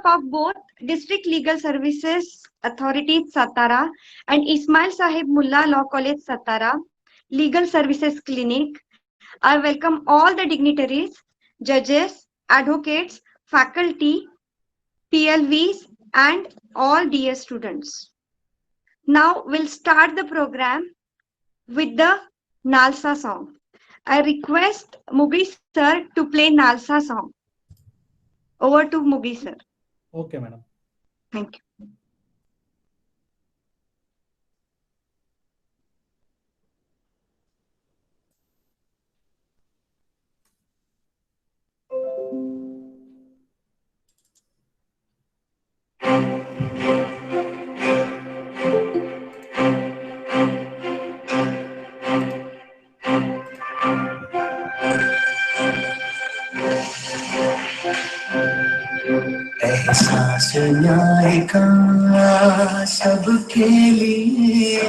of both District Legal Services Authority Satara and Ismail Sahib Mullah Law College Satara Legal Services Clinic, I welcome all the dignitaries, judges, advocates, faculty, PLVs and all dear students. Now we'll start the program with the Nalsa song. I request Mugi sir to play Nalsa song. Over to Mugi sir. Okay, madam. Thank you. एहसास न्याय का सबके लिए,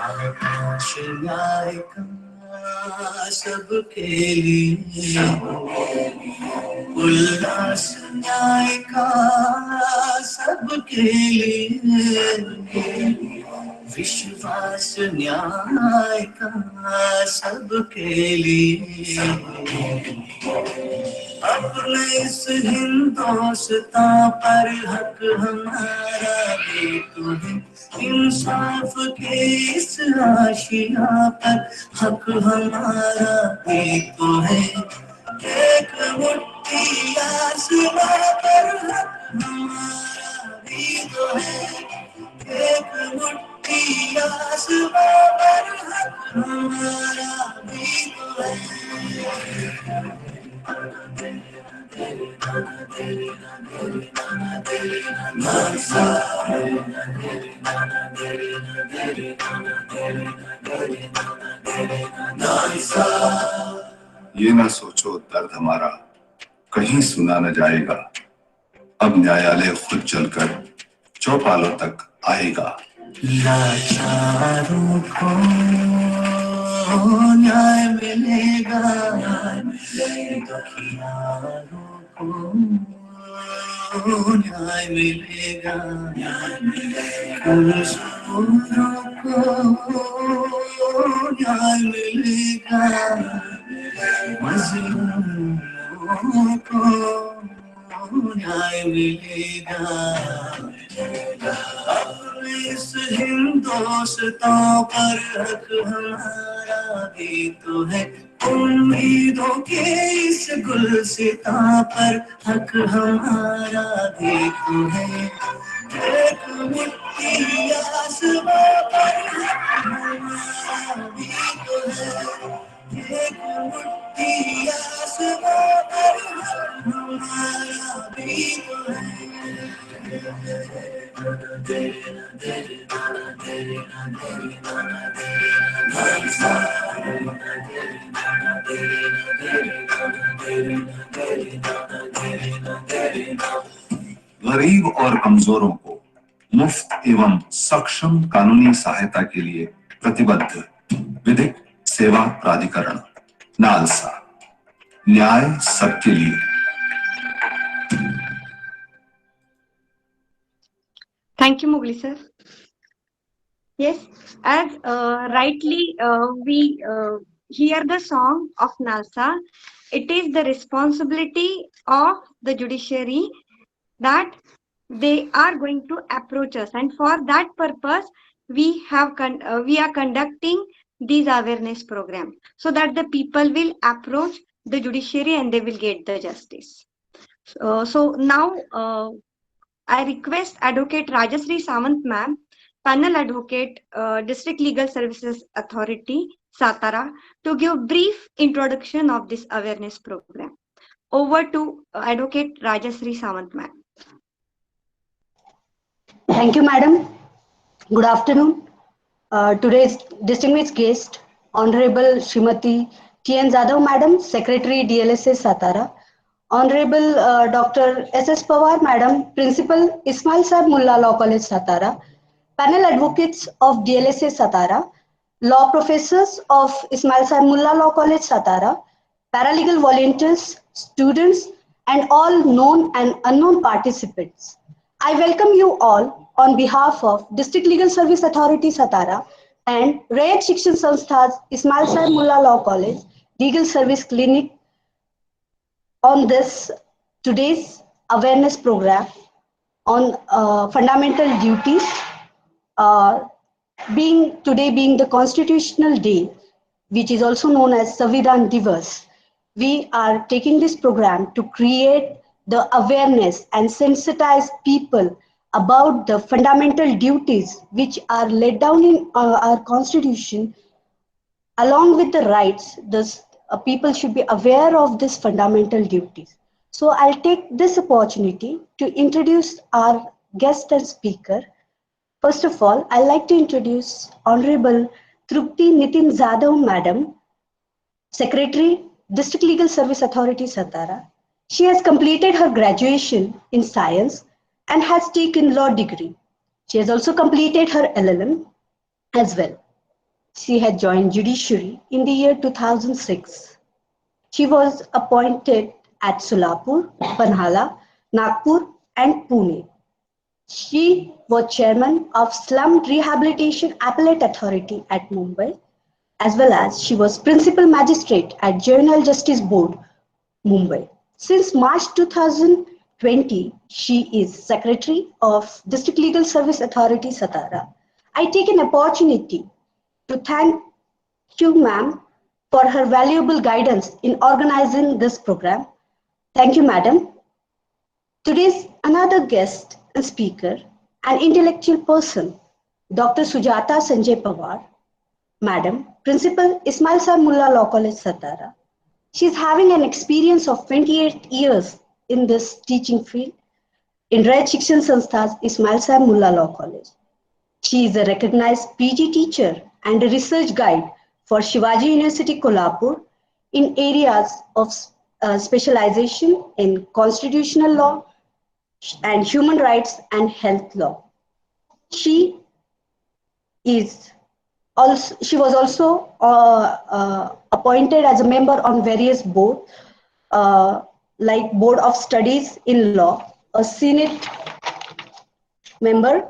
आकाश न्याय का सबके लिए, उल्लास न्याय का सबके लिए, विश्वास न्याय का सबके लिए। अपने इस हिंदुस्तान पर हक हमारा भी तो है, इंसाफ के इस आशिया पर हक हमारा भी तो है। एक मुट्ठी आसमां पर हक हमारा भी तो है, एक मुट्ठी आसमां पर हक हमारा भी तो है। ये ना सोचो दर्द हमारा कहीं सुना न जाएगा, अब न्यायालय खुद चलकर चौपालों तक आएगा। लाचारों को न्याय मिलेगा, दुखियारों को न्याय मिलेगा, कमजोरों को न्याय मिलेगा, मजलूमों को न्याय मिलेगा। इस हिंदुस्तान पर हक हमारा भी तो है, उम्मीदों के इस गुलसितां पर हक हमारा भी तो है। एक मुट्ठी आसमां पर हक हमारा भी तो है, एक मुट्ठी आसमां पर हक हमारा भी तो है। गरीब और कमजोरों को मुफ्त एवं सक्षम कानूनी सहायता के लिए प्रतिबद्ध विधिक सेवा प्राधिकरण नालसा, न्याय सबके लिए। Thank you, Mughli sir. Yes, as rightly we hear the song of NALSA, it is the responsibility of the judiciary that they are going to approach us, and for that purpose we are conducting these awareness program so that the people will approach the judiciary and they will get the justice. So now I request Advocate Rajashree Samant ma'am, panel advocate, District Legal Services Authority, Satara, to give brief introduction of this awareness program. Over to Advocate Rajashree Samant ma'am. Thank you, madam. Good afternoon. Today's distinguished guest, Honorable Srimati T.N. Jadhav madam, Secretary DLSA Satara, Honorable Dr. S.S. Pawar madam, Principal Ismail Sahib Mullah Law College Satara, panel advocates of DLSA Satara, law professors of Ismail Sahib Mullah Law College Satara, paralegal volunteers, students and all known and unknown participants. I welcome you all on behalf of District Legal Service Authority Satara and Rayat Shikshan Sanstha's Ismail Saib Mullah Law College Legal Service Clinic on this today's awareness program on fundamental duties, uh, being the Constitutional Day, which is also known as Samvidhan Divas. We are taking this program to create the awareness and sensitize people about the fundamental duties which are laid down in our Constitution. Along with the rights, people should be aware of these fundamental duties. So I'll take this opportunity to introduce our guest and speaker. First of all, I'd like to introduce Honorable Trupti Nitin Jadhav Madam, Secretary, District Legal Service Authority, Satara. She has completed her graduation in science and has taken law degree. She has also completed her LLM as well. She had joined judiciary in the year 2006. She was appointed at Solapur, Panhala, Nagpur, and Pune. She was chairman of Slum Rehabilitation Appellate Authority at Mumbai, as well as she was principal magistrate at Juvenile Justice Board, Mumbai. Since March 2020, she is secretary of District Legal Service Authority, Satara. I take an opportunity to thank you, ma'am, for her valuable guidance in organizing this program. Thank you, madam. Today's another guest and speaker, an intellectual person, Dr. Sujata Sanjay Pawar, Madam, Principal Ismail Saib Mullah Law College, Satara. She is having an experience of 28 years in this teaching field in Rayat Shikshan Sanstha's Ismail Saib Mullah Law College. She is a recognized PG teacher and a research guide for Shivaji University, Kolhapur in areas of specialization in constitutional law and human rights and health law. She was also appointed as a member on various boards, like Board of Studies in Law, a Senate member,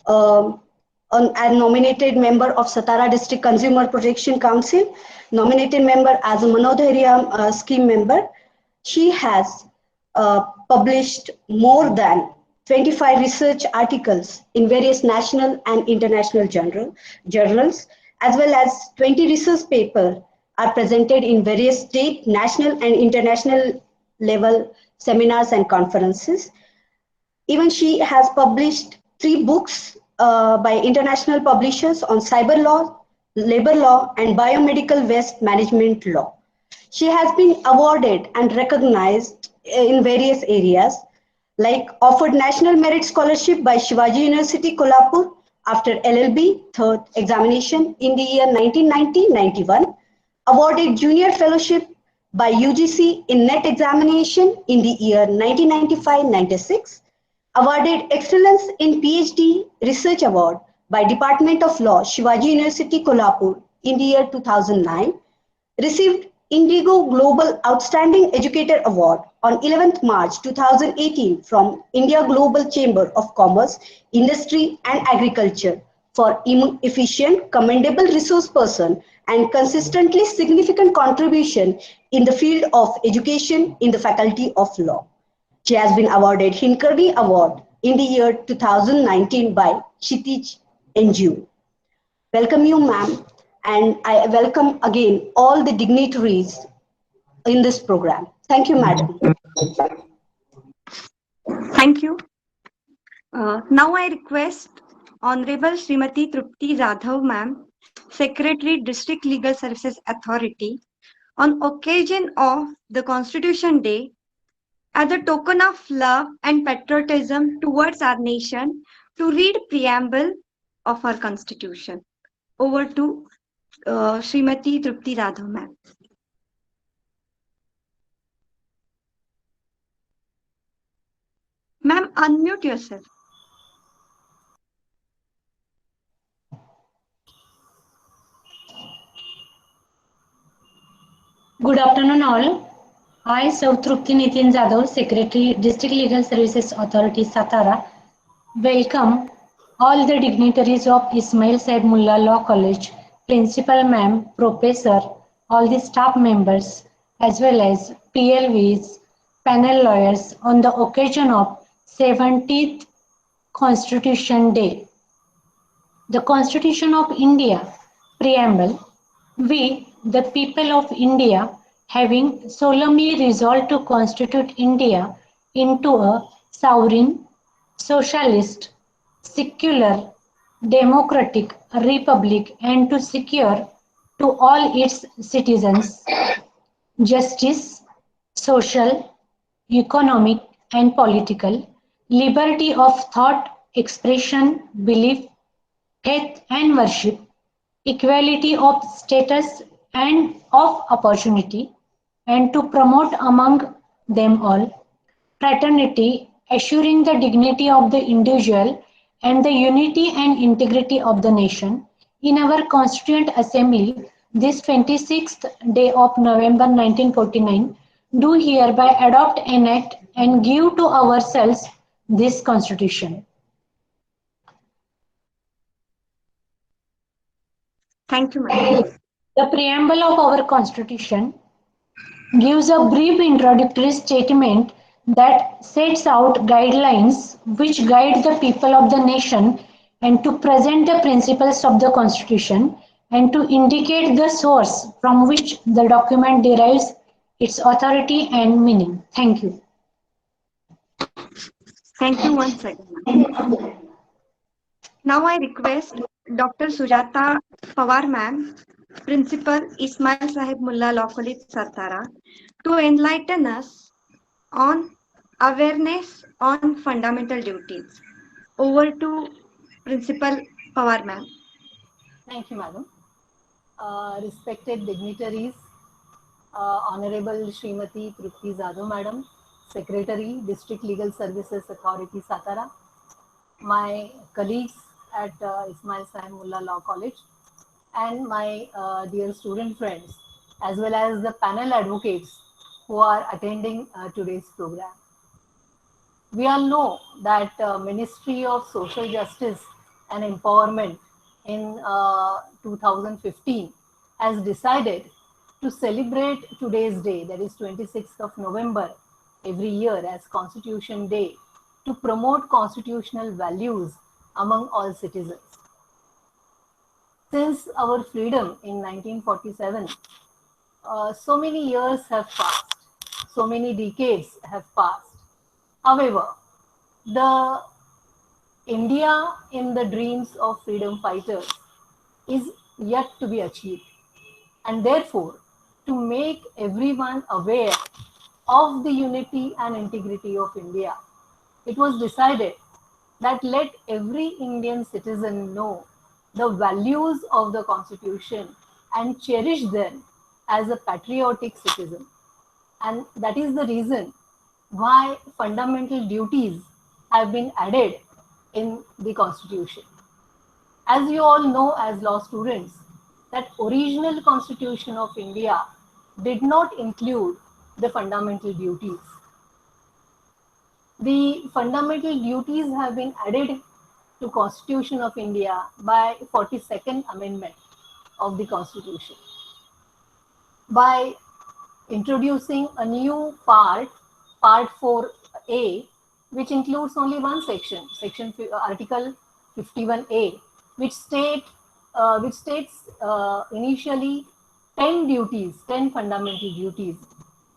and nominated member of Satara District Consumer Protection Council, nominated member as a Manodhairya scheme member. She has published more than 25 research articles in various national and international journals, as well as 20 research papers are presented in various state, national, and international level seminars and conferences. Even she has published 3 books by international publishers on cyber law, labor law, and biomedical waste management law. She has been awarded and recognized in various areas, like offered National Merit Scholarship by Shivaji University, Kolhapur after LLB third examination in the year 1990-91, awarded Junior Fellowship by UGC in NET examination in the year 1995-96, awarded Excellence in PhD Research Award by Department of Law, Shivaji University, Kolhapur in the year 2009, received Indigo Global Outstanding Educator Award on 11th March 2018 from India Global Chamber of Commerce, Industry and Agriculture for efficient, commendable resource person and consistently significant contribution in the field of education in the Faculty of Law. She has been awarded Hinkardi Award in the year 2019 by Kshitij NGO. Welcome you, ma'am, and I welcome again all the dignitaries in this program. Thank you, madam. Thank you. Now I request Honorable Srimati Trupti Jadhav, ma'am, Secretary, District Legal Services Authority, on occasion of the Constitution Day, as a token of love and patriotism towards our nation, to read preamble of our Constitution. Over to Srimati Trupti Jadhav, ma'am. Ma'am, unmute yourself. Good afternoon, all. I, Sautrupti Nitin Jadhav, Secretary, District Legal Services Authority, Satara, welcome all the dignitaries of Ismail Saib Mullah Law College, Principal Ma'am, Professor, all the staff members, as well as PLVs, panel lawyers on the occasion of 70th Constitution Day. The Constitution of India Preamble. We, the people of India, having solemnly resolved to constitute India into a sovereign, socialist, secular, democratic republic and to secure to all its citizens justice, social, economic and political, liberty of thought, expression, belief, faith and worship, equality of status and of opportunity, and to promote among them all fraternity, assuring the dignity of the individual and the unity and integrity of the nation. In our Constituent Assembly, this 26th day of November 1949, do hereby adopt, enact, and give to ourselves this Constitution. Thank you, ma'am. The preamble of our Constitution gives a brief introductory statement that sets out guidelines which guide the people of the nation and to present the principles of the Constitution and to indicate the source from which the document derives its authority and meaning. Thank you. Thank you once again, ma'am. Now I request Dr. Sujata Pawar ma'am, Principal Ismail Sahib Mullah Law College, Satara, to enlighten us on awareness on fundamental duties. Over to Principal Pawar ma'am. Thank you, Madam. Respected dignitaries, Honorable Srimati Trupti Jadhav Madam, Secretary, District Legal Services Authority, Satara, my colleagues at Ismail Sahib Mullah Law College, and my dear student friends, as well as the panel advocates who are attending today's program. We all know that Ministry of Social Justice and Empowerment in 2015 has decided to celebrate today's day, that is 26th of November, every year as Constitution Day, to promote constitutional values among all citizens. Since our freedom in 1947, so many years have passed, so many decades have passed. However, the India in the dreams of freedom fighters is yet to be achieved. And therefore, to make everyone aware of the unity and integrity of India, it was decided that let every Indian citizen know the values of the Constitution and cherish them as a patriotic citizen. And that is the reason why fundamental duties have been added in the Constitution. As you all know as law students, that original Constitution of India did not include the fundamental duties. The fundamental duties have been added to Constitution of India by 42nd Amendment of the Constitution by introducing a new part 4A, which includes only one section, Article 51A, which states initially 10 fundamental duties,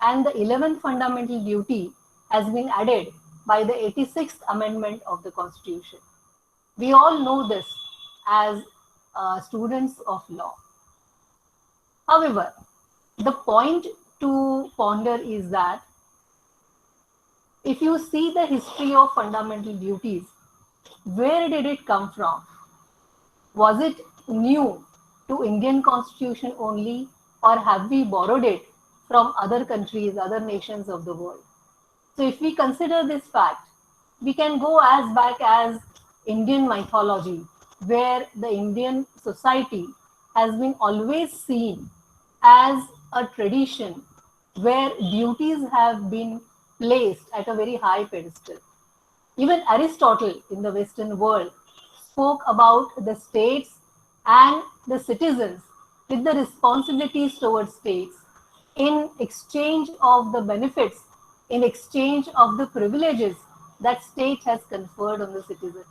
and the 11th fundamental duty has been added by the 86th Amendment of the Constitution. We all know this as students of law. However, the point to ponder is that if you see the history of fundamental duties, where did it come from? Was it new to Indian Constitution only, or have we borrowed it from other countries, other nations of the world? So if we consider this fact, we can go as back as Indian mythology, where the Indian society has been always seen as a tradition where duties have been placed at a very high pedestal. Even Aristotle in the Western world spoke about the states and the citizens with the responsibilities towards states in exchange of the benefits, in exchange of the privileges that state has conferred on the citizen.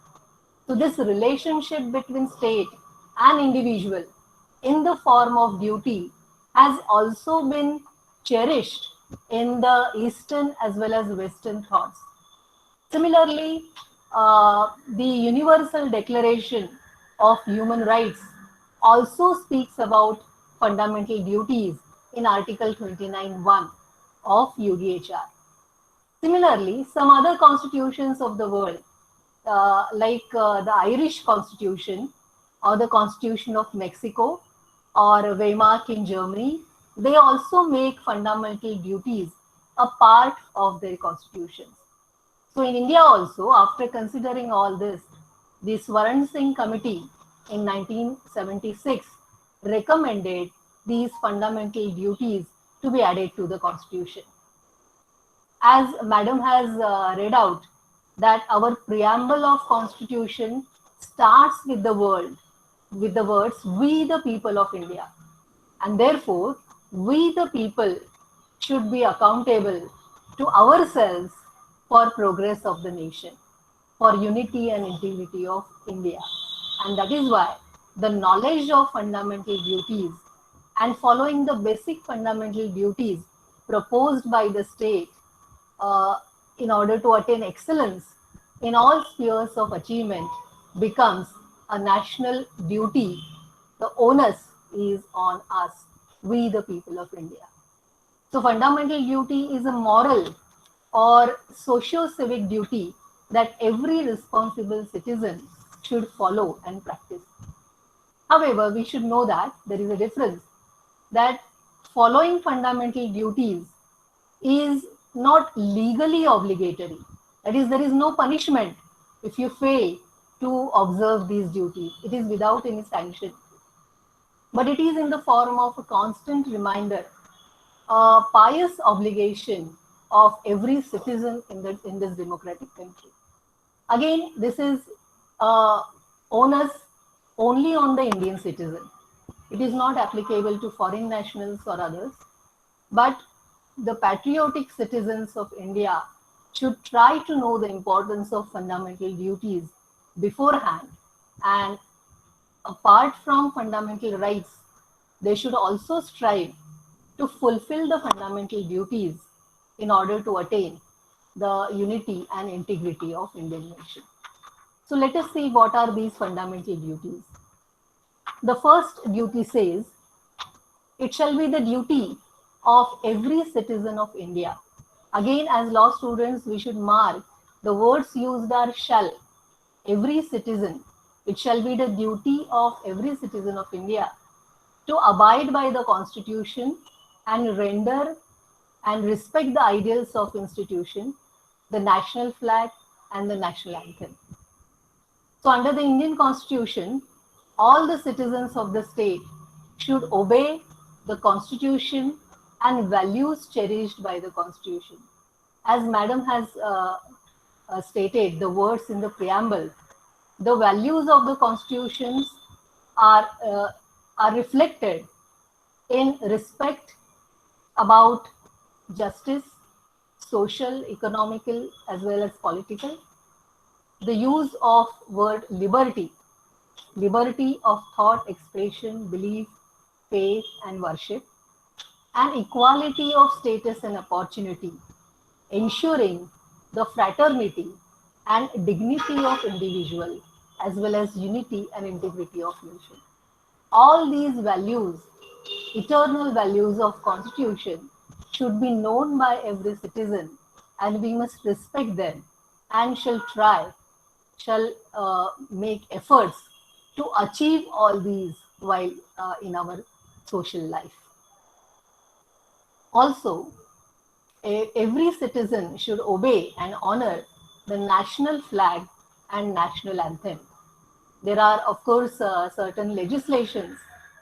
So this relationship between state and individual in the form of duty has also been cherished in the Eastern as well as Western thoughts. Similarly, the Universal Declaration of Human Rights also speaks about fundamental duties in Article 29(1) of UDHR. Similarly, some other constitutions of the world, like the Irish Constitution or the Constitution of Mexico or Weimar in Germany, they also make fundamental duties a part of their constitutions. So in India also, after considering all this, the Swaran Singh Committee in 1976 recommended these fundamental duties to be added to the constitution. As Madam has read out, that our preamble of constitution starts with the words, we the people of India. And therefore, we the people should be accountable to ourselves for progress of the nation, for unity and integrity of India. And that is why the knowledge of fundamental duties and following the basic fundamental duties proposed by the state in order to attain excellence in all spheres of achievement becomes a national duty. The onus is on us, we the people of India. So fundamental duty is a moral or socio-civic duty that every responsible citizen should follow and practice. However, we should know that there is a difference, that following fundamental duties is not legally obligatory. That is, there is no punishment if you fail to observe these duties. It is without any sanction. But it is in the form of a constant reminder, a pious obligation of every citizen in this democratic country. Again, this is onus only on the Indian citizen. It is not applicable to foreign nationals or others. But the patriotic citizens of India should try to know the importance of fundamental duties beforehand. And apart from fundamental rights, they should also strive to fulfill the fundamental duties in order to attain the unity and integrity of Indian nation. So let us see what are these fundamental duties. The first duty says, it shall be the duty of every citizen of India. Again, as law students, we should mark the words used are shall. Every citizen, it shall be the duty of every citizen of India to abide by the Constitution and render and respect the ideals of institution, the national flag and the national anthem. So under the Indian Constitution, all the citizens of the state should obey the Constitution and values cherished by the Constitution. As Madam has stated the words in the preamble, the values of the Constitutions are reflected in respect about justice, social, economical, as well as political. The use of word liberty, liberty of thought, expression, belief, faith, and worship, and equality of status and opportunity, ensuring the fraternity and dignity of individual, as well as unity and integrity of nation. All these values, eternal values of Constitution, should be known by every citizen, and we must respect them and shall make efforts to achieve all these while in our social life. Also, every citizen should obey and honor the national flag and national anthem. There are, of course, certain legislations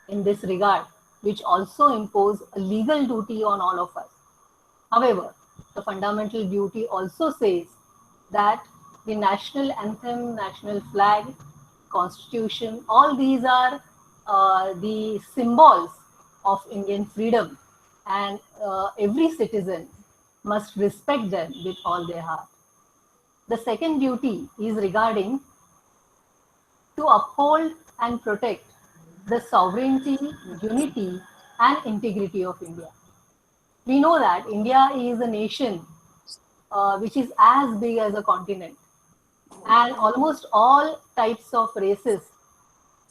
in this regard which also impose a legal duty on all of us. However, the fundamental duty also says that the national anthem, national flag, constitution, all these are the symbols of Indian freedom, and every citizen must respect them with all their heart. The second duty is regarding to uphold and protect the sovereignty, unity, and integrity of India. We know that India is a nation which is as big as a continent, and almost all types of races,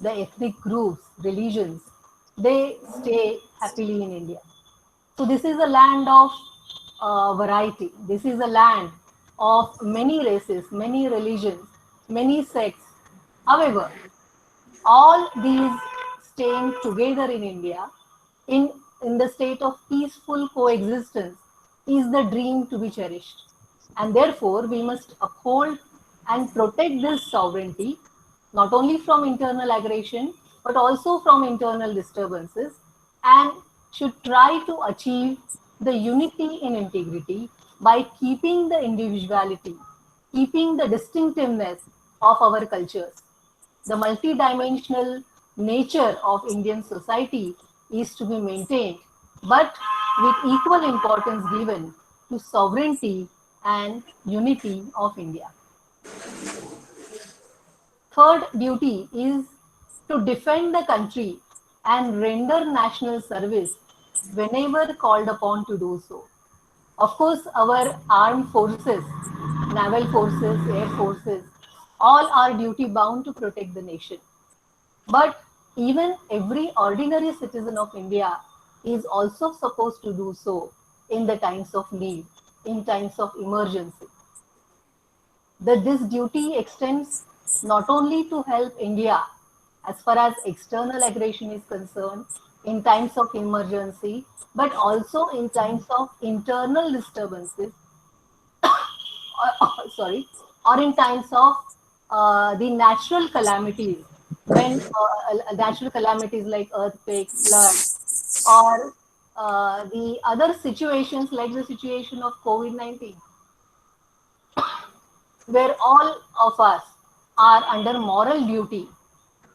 the ethnic groups, religions, they stay happily in India. So this is a land of variety. This is a land of many races, many religions, many sects. However, all these staying together in India in the state of peaceful coexistence is the dream to be cherished. And therefore, we must uphold and protect this sovereignty, not only from internal aggression, but also from internal disturbances, and should try to achieve the unity in integrity by keeping the individuality, keeping the distinctiveness of our cultures. The multidimensional nature of Indian society is to be maintained, but with equal importance given to sovereignty and unity of India. Third duty is to defend the country and render national service whenever called upon to do so. Of course, our armed forces, naval forces, air forces, all are duty bound to protect the nation. But even every ordinary citizen of India is also supposed to do so in the times of need, in times of emergency. This duty extends not only to help India as far as external aggression is concerned in times of emergency, but also in times of internal disturbances, or in times of the natural calamities, when natural calamities like earthquake, flood, or the other situations like the situation of COVID-19, where all of us are under moral duty,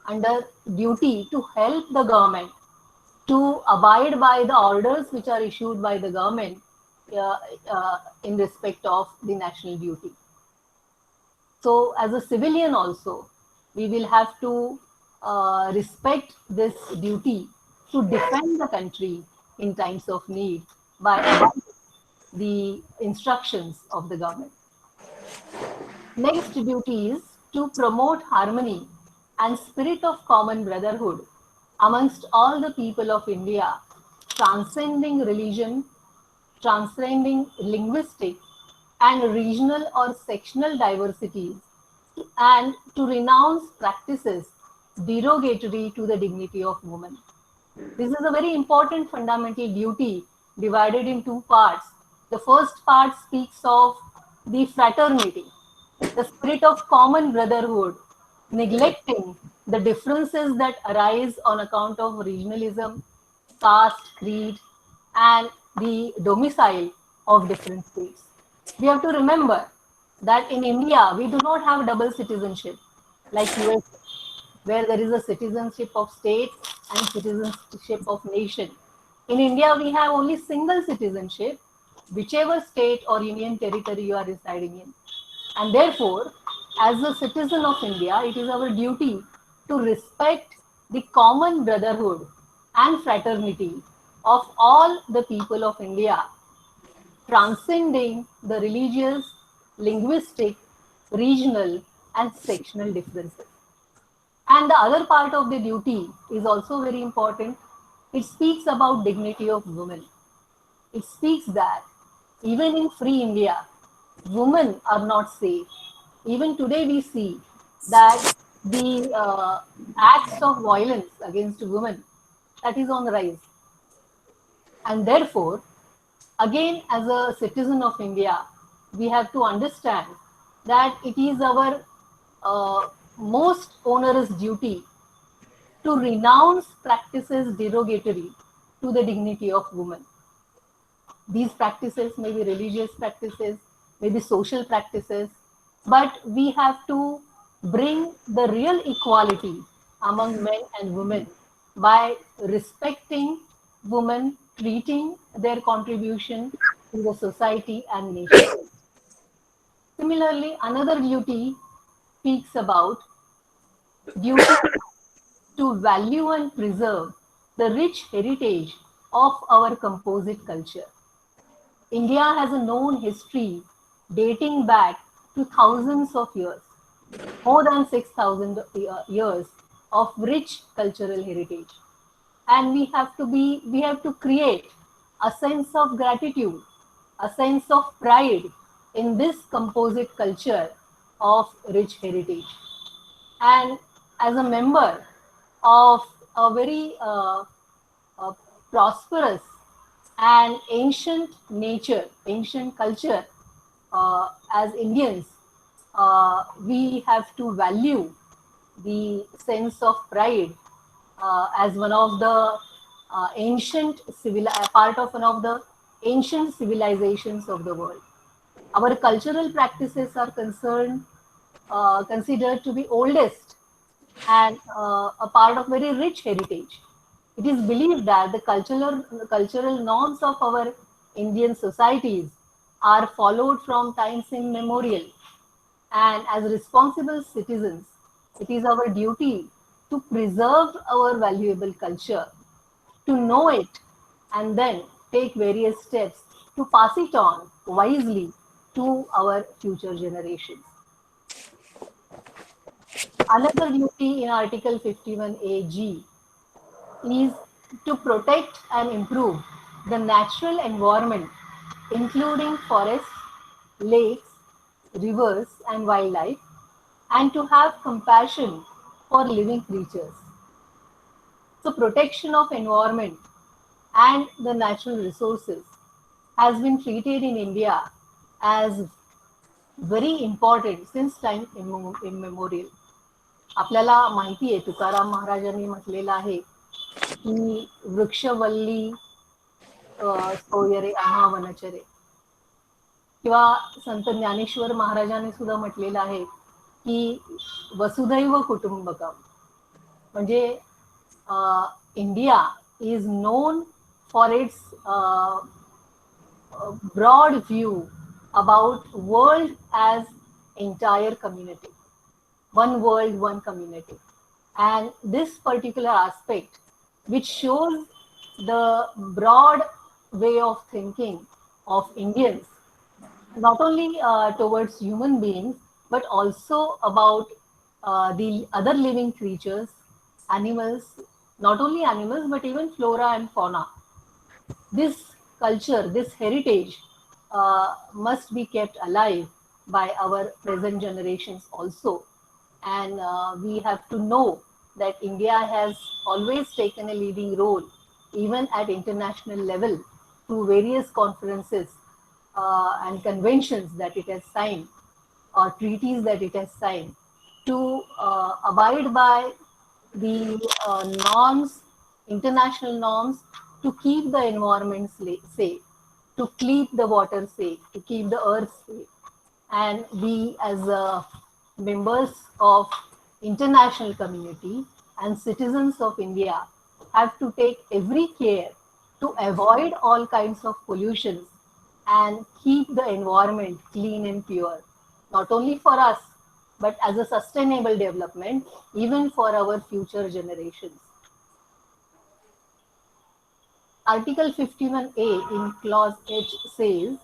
under duty to help the government to abide by the orders which are issued by the government in respect of the national duty. So as a civilian also, we will have to respect this duty to defend the country in times of need by abiding the instructions of the government. Next duty is to promote harmony and spirit of common brotherhood amongst all the people of India, transcending religion, transcending linguistic and regional or sectional diversities, and to renounce practices derogatory to the dignity of woman. This is a very important fundamental duty divided in two parts. The first part speaks of the fraternity, the spirit of common brotherhood, neglecting the differences that arise on account of regionalism, caste, creed, and the domicile of different states. We have to remember that in India, we do not have double citizenship like US, where there is a citizenship of state and citizenship of nation. In India, we have only single citizenship, whichever state or union territory you are residing in. And therefore, as a citizen of India, it is our duty to respect the common brotherhood and fraternity of all the people of India, transcending the religious, linguistic, regional, and sectional differences. And the other part of the duty is also very important. It speaks about dignity of women. It speaks that even in free India, women are not safe. Even today we see that the acts of violence against women, that is on the rise. And therefore, again, as a citizen of India, we have to understand that it is our most onerous duty to renounce practices derogatory to the dignity of women. These practices may be religious practices, maybe social practices, but we have to bring the real equality among men and women by respecting women, treating their contribution to the society and nation. Similarly, another duty speaks about duty to value and preserve the rich heritage of our composite culture. India has a known history dating back to thousands of years, more than 6,000 years of rich cultural heritage. And we have to create a sense of gratitude, a sense of pride in this composite culture of rich heritage. And as a member of a very prosperous and ancient nature, ancient culture, as Indians, we have to value the sense of pride as one of the part of one of the ancient civilizations of the world. Our cultural practices are considered to be oldest and a part of very rich heritage. It is believed that the cultural norms of our Indian societies are followed from times immemorial. And as responsible citizens, it is our duty to preserve our valuable culture, to know it, and then take various steps to pass it on wisely to our future generations. Another duty in Article 51AG is to protect and improve the natural environment, including forests, lakes, rivers, and wildlife, and to have compassion for living creatures. So, protection of environment and the natural resources has been treated in India as very important since time immemorial. आपल्याला माहिती आहे तुकाराम महाराजांनी म्हटलेलं आहे की वृक्षवल्ली सोयरे आम्हा वनचरे, किंवा संत ज्ञानेश्वर महाराजांनी सुद्धा म्हटलेलं आहे की वसुधैव कुटुंबकम. म्हणजे India is known for its broad view about world as entire community, one world, one community. And this particular aspect, which shows the broad way of thinking of Indians, not only towards human beings, but also about the other living creatures, animals, not only animals, but even flora and fauna. This culture, this heritage must be kept alive by our present generations also. And we have to know that India has always taken a leading role, even at international level, through various conferences and conventions that it has signed, or treaties that it has signed, to abide by the norms, international norms, to keep the environment safe, to keep the water safe, to keep the earth safe. And we, as members of international community and citizens of India, have to take every care to avoid all kinds of pollutions and keep the environment clean and pure, not only for us, but as a sustainable development, even for our future generations. Article 51A in clause H says,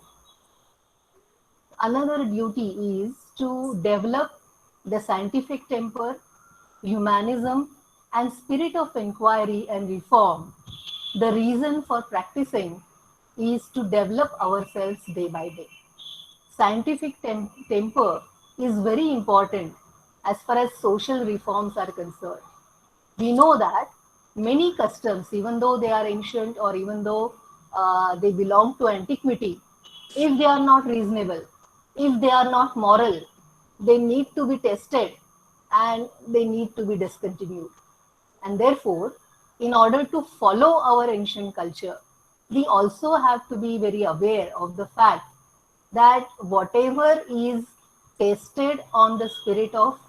another duty is to develop the scientific temper, humanism, and spirit of inquiry and reform. The reason for practicing is to develop ourselves day by day. Scientific temper is very important as far as social reforms are concerned. We know that many customs, even though they are ancient or even though they belong to antiquity, if they are not reasonable, if they are not moral, they need to be tested and they need to be discontinued. And therefore, in order to follow our ancient culture, we also have to be very aware of the fact that whatever is tested on the spirit of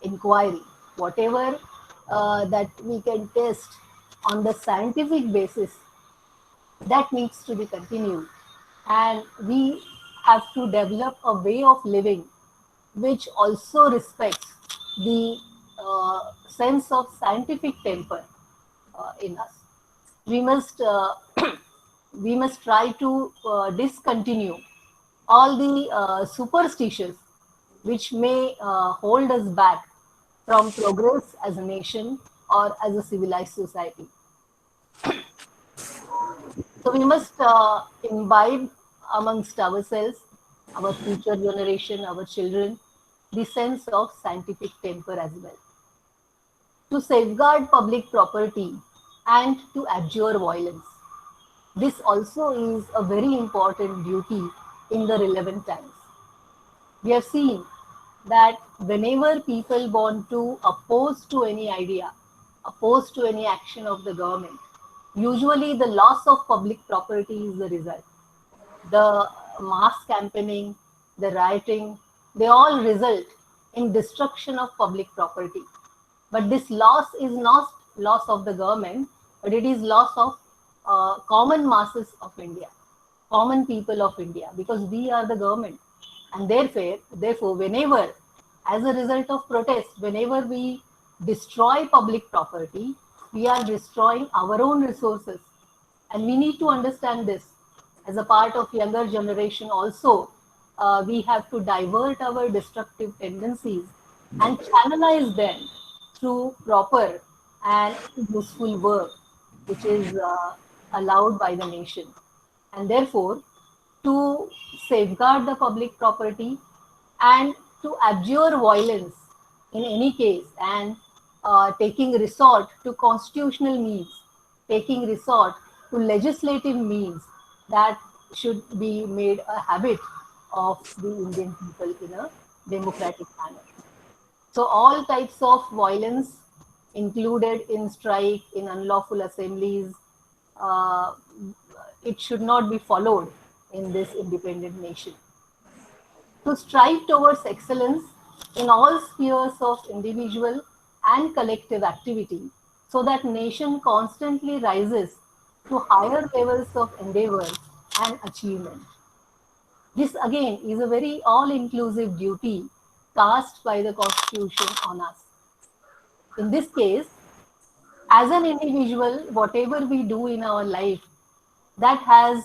inquiry, whatever that we can test on the scientific basis, that needs to be continued. And we have to develop a way of living which also respects the sense of scientific temper in us. We must we must try to discontinue all the superstitions which may hold us back from progress as a nation or as a civilized society. So we must imbibe amongst ourselves, our future generation, our children, the sense of scientific temper as well. To safeguard public property and to abjure violence. This also is a very important duty in the relevant times. We have seen that whenever people want to oppose to any idea, oppose to any action of the government, usually the loss of public property is the result. The mass campaigning, the rioting, they all result in destruction of public property. But this loss is not loss of the government, but it is loss of common masses of India, common people of India, because we are the government. And therefore, whenever, as a result of protest, whenever we destroy public property, we are destroying our own resources. And we need to understand this. As a part of younger generation also, we have to divert our destructive tendencies and channelize them through proper and useful work, which is allowed by the nation. And therefore, to safeguard the public property and to abjure violence in any case, and taking resort to constitutional means, taking resort to legislative means, that should be made a habit of the Indian people in a democratic manner. So all types of violence included in strike, in unlawful assemblies, it should not be followed in this independent nation. To strive towards excellence in all spheres of individual and collective activity, so that nation constantly rises to higher levels of endeavor and achievement. This again is a very all-inclusive duty cast by the Constitution on us. In this case, as an individual, whatever we do in our life, that has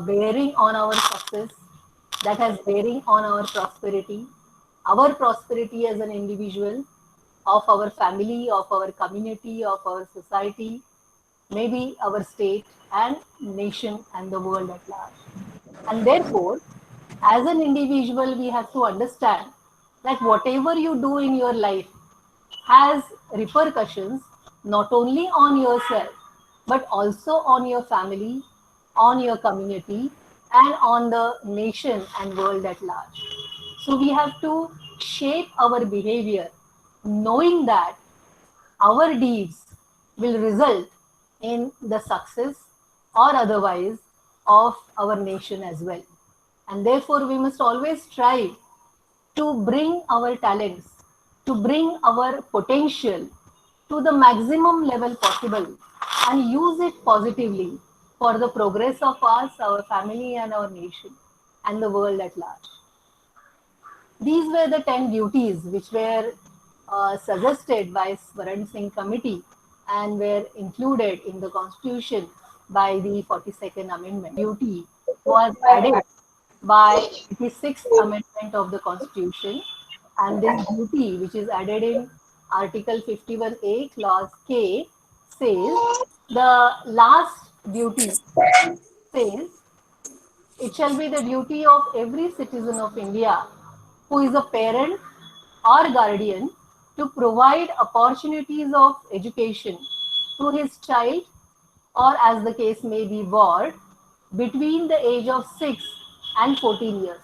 bearing on our success, that has bearing on our prosperity as an individual, of our family, of our community, of our society, maybe our state and nation and the world at large. And therefore, as an individual, we have to understand that whatever you do in your life has repercussions not only on yourself, but also on your family, on your community, and on the nation and world at large. So we have to shape our behavior knowing that our deeds will result in the success or otherwise of our nation as well. And therefore, we must always strive to bring our talents, to bring our potential to the maximum level possible and use it positively for the progress of us, our family and our nation and the world at large. These were the 10 duties which were suggested by Swaran Singh Committee and were included in the Constitution by the 42nd Amendment. Duty was added by the 6th Amendment of the Constitution, and this duty, which is added in Article 51A, Clause K, says the last duty says it shall be the duty of every citizen of India who is a parent or guardian to provide opportunities of education to his child, or as the case may be, ward between the age of 6 and 14 years.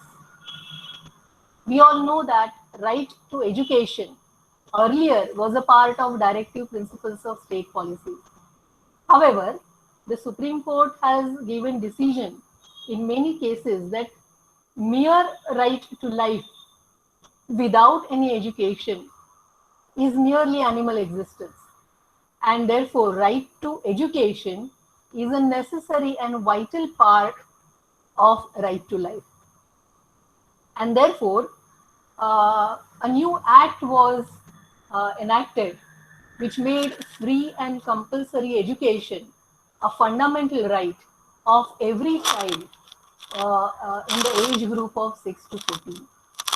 We all know that right to education earlier was a part of directive principles of state policy. However, the Supreme Court has given decision in many cases that mere right to life without any education is merely animal existence, and therefore right to education is a necessary and vital part of right to life. And therefore, a new act was enacted which made free and compulsory education a fundamental right of every child in the age group of 6 to 14.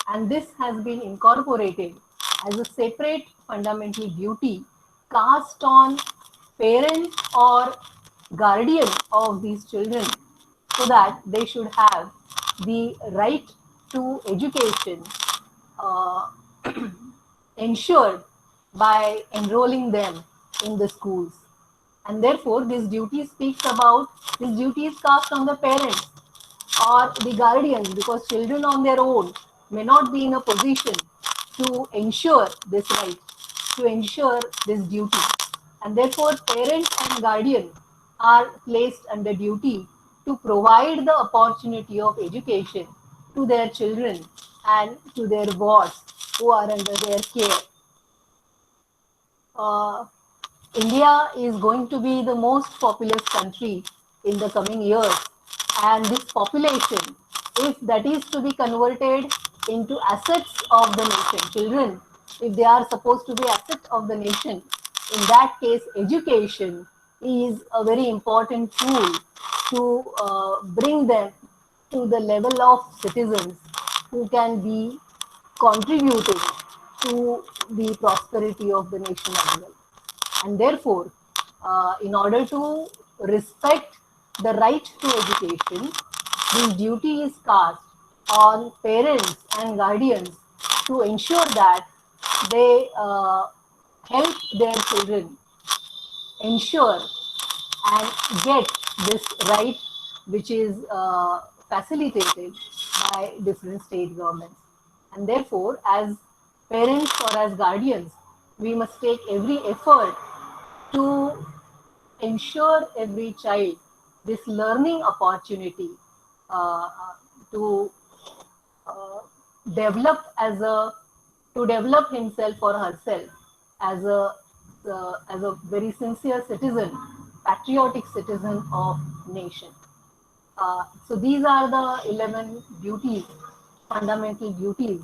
And this has been incorporated as a separate fundamental duty cast on parents or guardian of these children, so that they should have the right to education uh, ensured by enrolling them in the schools. And therefore, this duty is cast on the parents or the guardians, because children on their own may not be in a position to ensure this right, to ensure this duty. And therefore, parents and guardian are placed under duty to provide the opportunity of education to their children and to their wards who are under their care. India is going to be the most populous country in the coming years, and this population, if that is to be converted into assets of the nation, children, if they are supposed to be assets of the nation, in that case, education is a very important tool to bring them to the level of citizens who can be contributing to the prosperity of the nation as well. And therefore, in order to respect the right to education, this duty is cast on parents and guardians to ensure that they help their children ensure and get this right, which is facilitated by different state governments. And therefore, as parents or as guardians, we must take every effort to ensure every child this learning opportunity uh, to uh, develop as a to develop himself or herself as a very sincere citizen, patriotic citizen of nation. So these are the 11 duties, fundamental duties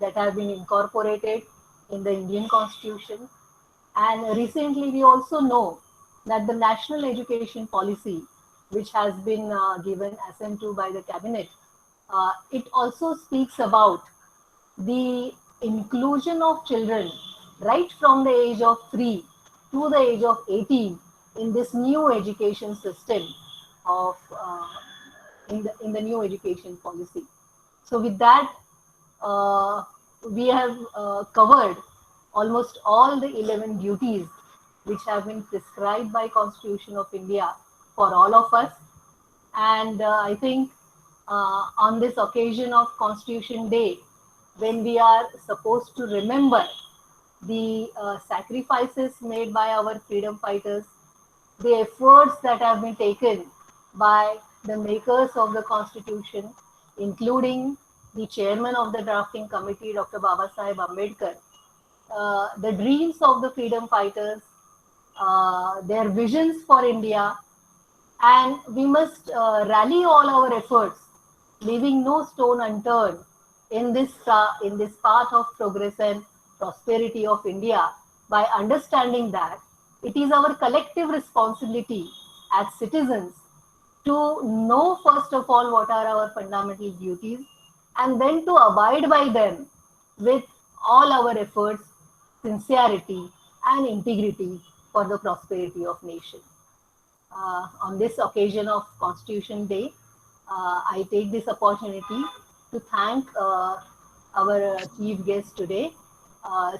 that have been incorporated in the Indian Constitution. And recently, we also know that the national education policy, which has been given assent to by the cabinet, it also speaks about the inclusion of children right from the age of 3 to the age of 18 in this new education system of in the new education policy. So with that, we have covered almost all the 11 duties which have been prescribed by Constitution of India for all of us. And I think on this occasion of Constitution Day, when we are supposed to remember the sacrifices made by our freedom fighters, the efforts that have been taken by the makers of the Constitution, including the chairman of the drafting committee, Dr. Babasaheb Ambedkar, the dreams of the freedom fighters, their visions for India, and we must rally all our efforts, leaving no stone unturned in this path of progress and prosperity of India, by understanding that it is our collective responsibility as citizens to know first of all what are our fundamental duties, and then to abide by them with all our efforts, sincerity and integrity for the prosperity of nation. On this occasion of Constitution Day, I take this opportunity to thank our chief guest today,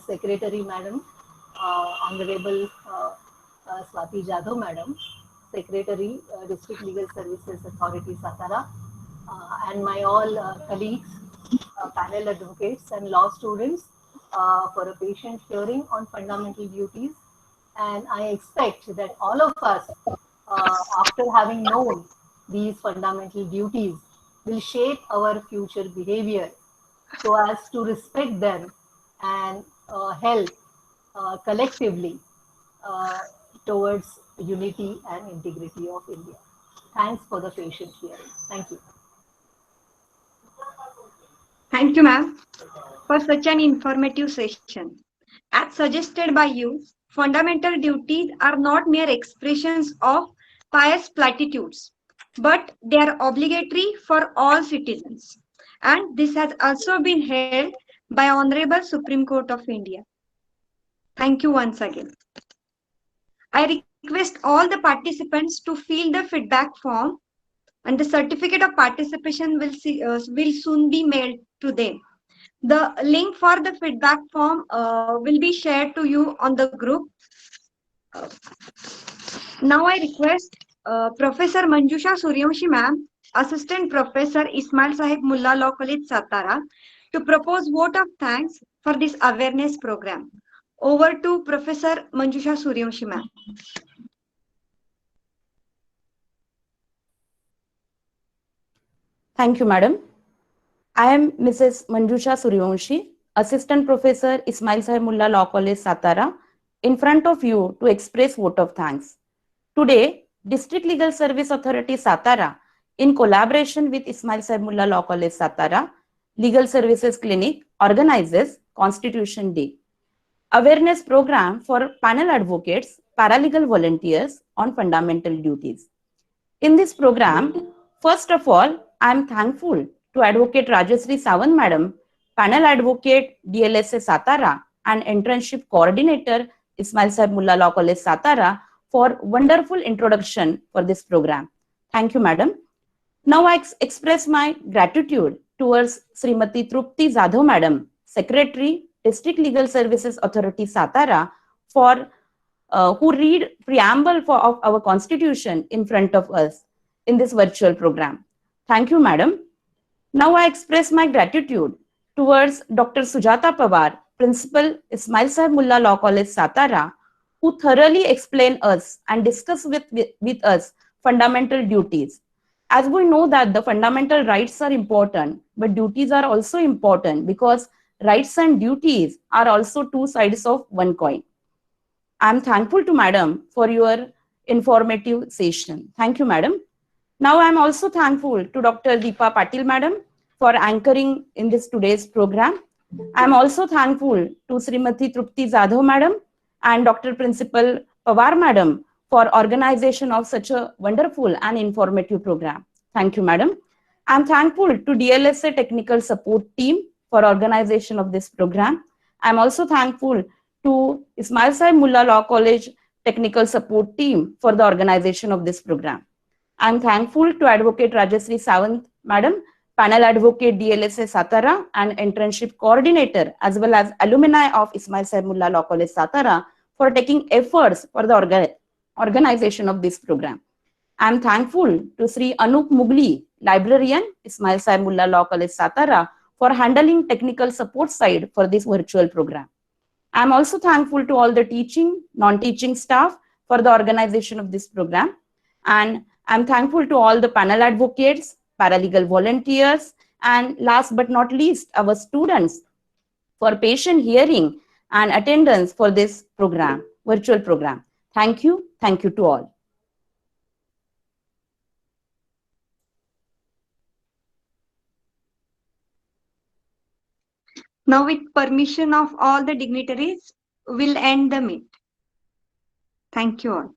Secretary Madam, Honorable Swati Jadhav Madam, Secretary, District Legal Services Authority, Satara, and my all colleagues, panel advocates and law students for a patient hearing on fundamental duties. And I expect that all of us after having known these fundamental duties, will shape our future behavior so as to respect them and help collectively uh, towards unity and integrity of India. Thanks for the patient hearing. Thank you. Thank you, ma'am, for such an informative session. As suggested by you, fundamental duties are not mere expressions of pious platitudes, but they are obligatory for all citizens. And this has also been held by Honorable Supreme Court of India. Thank you once again. I request all the participants to fill the feedback form, and the certificate of participation will soon be mailed to them. The link for the feedback form will be shared to you on the group. Uh, Now I request Professor Manjusha Suryavanshi ma'am, Assistant Professor Ismail Sahib Mullah Law College Satara, to propose vote of thanks for this awareness program. Over to Professor Manjusha Suryavanshi ma'am. Thank you, Madam. I am Mrs. Manjusha Suryavanshi, Assistant Professor Ismail Sahib Mullah Law College Satara, in front of you to express vote of thanks. Today, District Legal Service Authority Satara, in collaboration with Ismail Sahib Mullah Law College Satara, Legal Services Clinic organizes Constitution Day, awareness program for panel advocates, paralegal volunteers on fundamental duties. In this program, first of all, I am thankful to Advocate Rajashree Sawant Madam, Panel Advocate DLSA Satara, and Internship Coordinator Ismail Sahib Mullah Law College Satara for wonderful introduction for this program. Thank you, Madam. Now I express my gratitude towards Srimati Trupti Jadhav Madam, Secretary, District Legal Services Authority Satara, for who read preamble of our constitution in front of us in this virtual program. Thank you, Madam. Now I express my gratitude towards Dr. Sujata Pawar, Principal, Ismail Sahib Mullah Law College Satara, who thoroughly explain us and discuss with us fundamental duties. As we know that the fundamental rights are important, but duties are also important because rights and duties are also two sides of one coin. I am thankful to Madam for your informative session. Thank you, Madam. Now I am also thankful to Dr. Deepa Patil Madam for anchoring in this today's program. I am also thankful to Srimati Trupti Jadhav Madam and Dr. Principal Pawar Madam for organization of such a wonderful and informative program. Thank you, Madam. I am thankful to DLSA Technical Support Team for organization of this program. I am also thankful to Ismail Sahib Mullah Law College Technical Support Team for the organization of this program. I am thankful to Advocate Rajashree Sawant Madam, Panel Advocate DLSA Satara, and Internship Coordinator, as well as alumni of Ismail Sahib Mullah Law College Satara for taking efforts for the organization of this program. I am thankful to Sri Anup Mugli, Librarian, Ismail Sahib Mullah Law College Satara, for handling technical support side for this virtual program. I am also thankful to all the teaching, non-teaching staff for the organization of this program. And I'm thankful to all the panel advocates, paralegal volunteers, and last but not least, our students for patient hearing and attendance for this program, virtual program. Thank you. Thank you to all. Now, with permission of all the dignitaries, we'll end the meet. Thank you all.